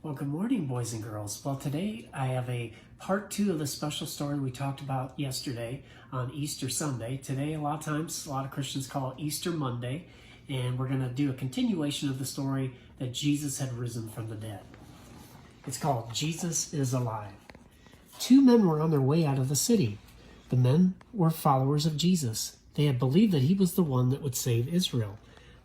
Well, good morning, boys and girls. Well, today I have a part 2 of the special story we talked about yesterday on Easter Sunday. Today, a lot of Christians call it Easter Monday, and we're going to do a continuation of the story that Jesus had risen from the dead. It's called Jesus is Alive. 2 men were on their way out of the city. The men were followers of Jesus. They had believed that he was the one that would save Israel.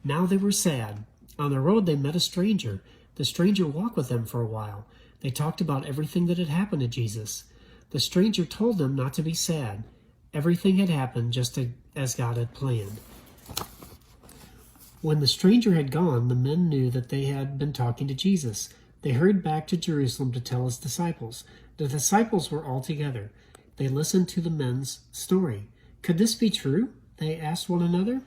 Now they were sad. On the road, they met a stranger. The stranger walked with them for a while. They talked about everything that had happened to Jesus. The stranger told them not to be sad. Everything had happened just as God had planned. When the stranger had gone, the men knew that they had been talking to Jesus. They hurried back to Jerusalem to tell his disciples. The disciples were all together. They listened to the men's story. Could this be true? They asked one another.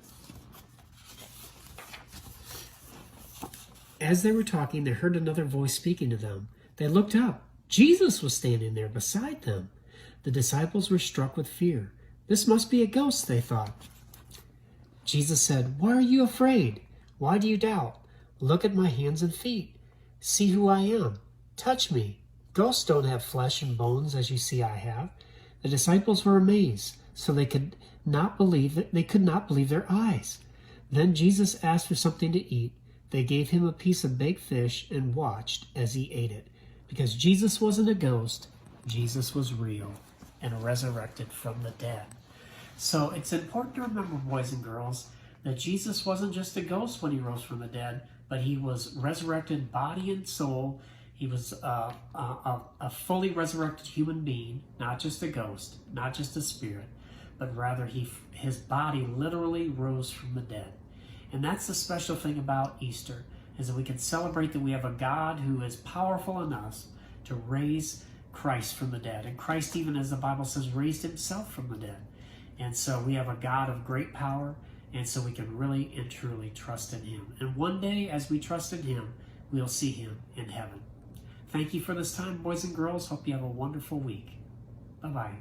As they were talking, they heard another voice speaking to them. They looked up. Jesus was standing there beside them. The disciples were struck with fear. This must be a ghost, they thought. Jesus said, "Why are you afraid? Why do you doubt? Look at my hands and feet. See who I am. Touch me. Ghosts don't have flesh and bones as you see I have." The disciples were amazed, so they could not believe their eyes. Then Jesus asked for something to eat. They gave him a piece of baked fish and watched as he ate it. Because Jesus wasn't a ghost, Jesus was real and resurrected from the dead. So it's important to remember, boys and girls, that Jesus wasn't just a ghost when he rose from the dead, but he was resurrected body and soul. He was a fully resurrected human being, not just a ghost, not just a spirit, but rather his body literally rose from the dead. And that's the special thing about Easter, is that we can celebrate that we have a God who is powerful in us to raise Christ from the dead. And Christ, even as the Bible says, raised himself from the dead. And so we have a God of great power, and so we can really and truly trust in him. And one day, as we trust in him, we'll see him in heaven. Thank you for this time, boys and girls. Hope you have a wonderful week. Bye-bye.